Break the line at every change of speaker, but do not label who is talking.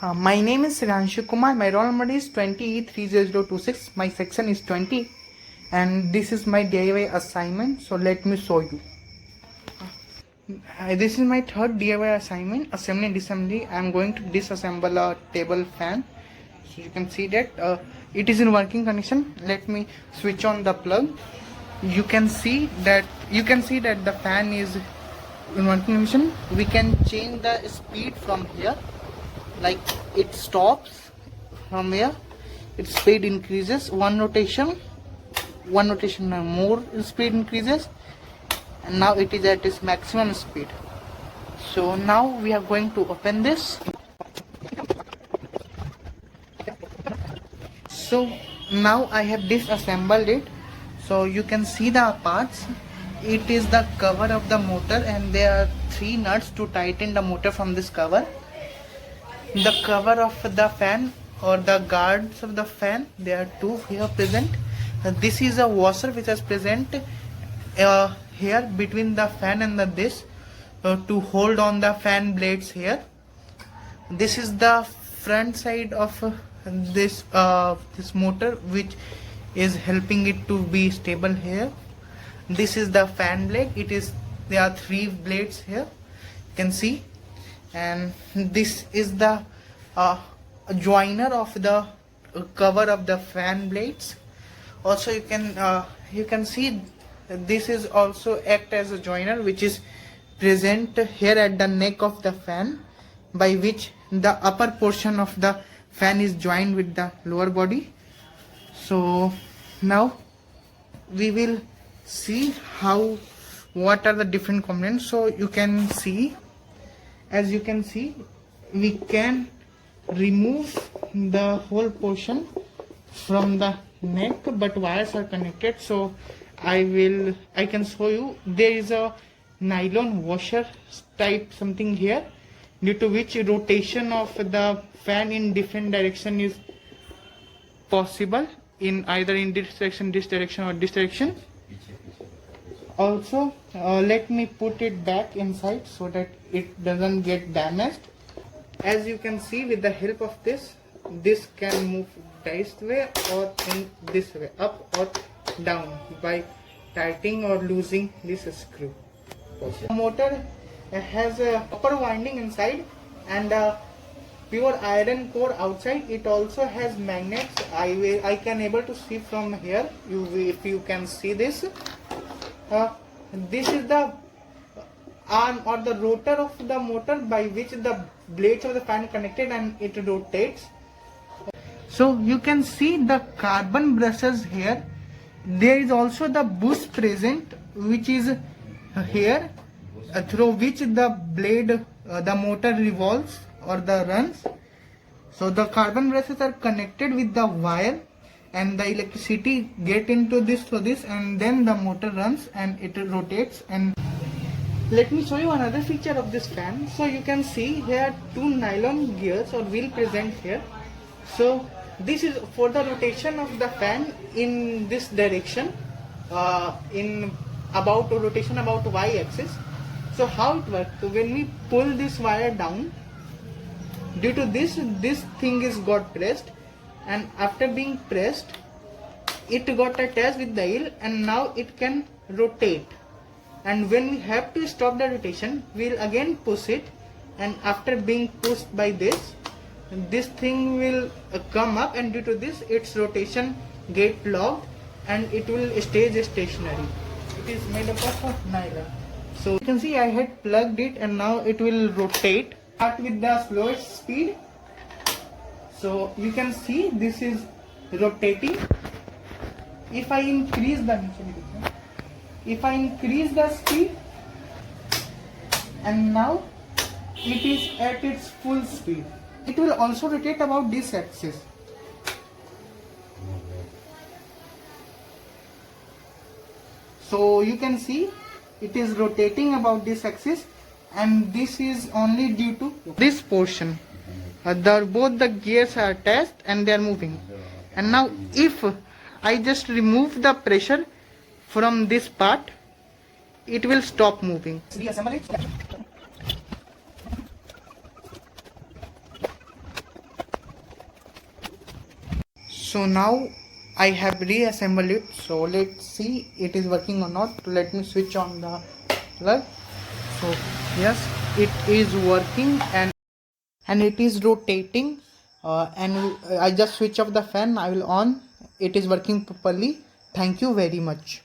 My name is Siranshu Kumar. My roll number is 20E30026. My section is 20, and this is my DIY assignment. So let me show you. This is my third DIY assignment, assembly and disassembly. I am going to disassemble a table fan. So you can see that it is in working condition. Let me switch on the plug. You can see that the fan is in working condition. We can change the speed from here. Like it stops from here, its speed increases, one rotation more speed increases, and now it is at its maximum speed. So now we are going to open this. So now I have disassembled it. So you can see the parts. It is the cover of the motor, and there are 3 nuts to tighten the motor from this cover. The cover of the fan or the guards of the fan, there are 2 here present. This is a washer which is present here between the fan and this to hold on the fan blades here. This is the front side of this motor, which is helping it to be stable here. This is the fan blade. There are 3 blades here, you can see. And this is the joiner of the cover of the fan blades. Also you can see this is also act as a joiner, which is present here at the neck of the fan, by which the upper portion of the fan is joined with the lower body. So now we will see what are the different components. So you can see, as you can see, we can remove the whole portion from the neck, but wires are connected. So I can show you. There is a nylon washer type something here, due to which rotation of the fan in different direction is possible, in either in this direction or this direction. Also let me put it back inside so that it doesn't get damaged. As you can see, with the help of this can move this way or in this way, up or down, by tightening or losing this screw. The motor has a copper winding inside and a pure iron core outside. It also has magnets. I can able to see from here, if you can see this. This is the arm or the rotor of the motor, by which the blades of the fan connected and it rotates. So you can see the carbon brushes here. There is also the bush present, which is here, through which the blade, the motor revolves or the runs. So the carbon brushes are connected with the wire, and the electricity get into this through this, and then the motor runs and it rotates. And let me show you another feature of this fan. So you can see here 2 nylon gears or wheel present here. So this is for the rotation of the fan in this direction, rotation about y-axis. So how it works? So when we pull this wire down, due to this thing is got pressed, and after being pressed, it got attached with the wheel, and now it can rotate. And when we have to stop the rotation, we'll again push it, and after being pushed by this thing will come up, and due to this its rotation get locked and it will stay stationary. It is made up of nylon. So you can see I had plugged it, and now it will rotate. Start with the slowest speed. So you can see this is rotating. If I increase the speed, and now it is at its full speed. It will also rotate about this axis. So you can see it is rotating about this axis, and this is only due to this portion. Both the gears are attached and they are moving. And now if I just remove the pressure from this part, it will stop moving. Reassemble it. So now I have reassembled it. So let's see it is working or not. Let me switch on the plug. So yes, it is working, and it is rotating. And I just switch off the fan. I will on. It is working properly. Thank you very much.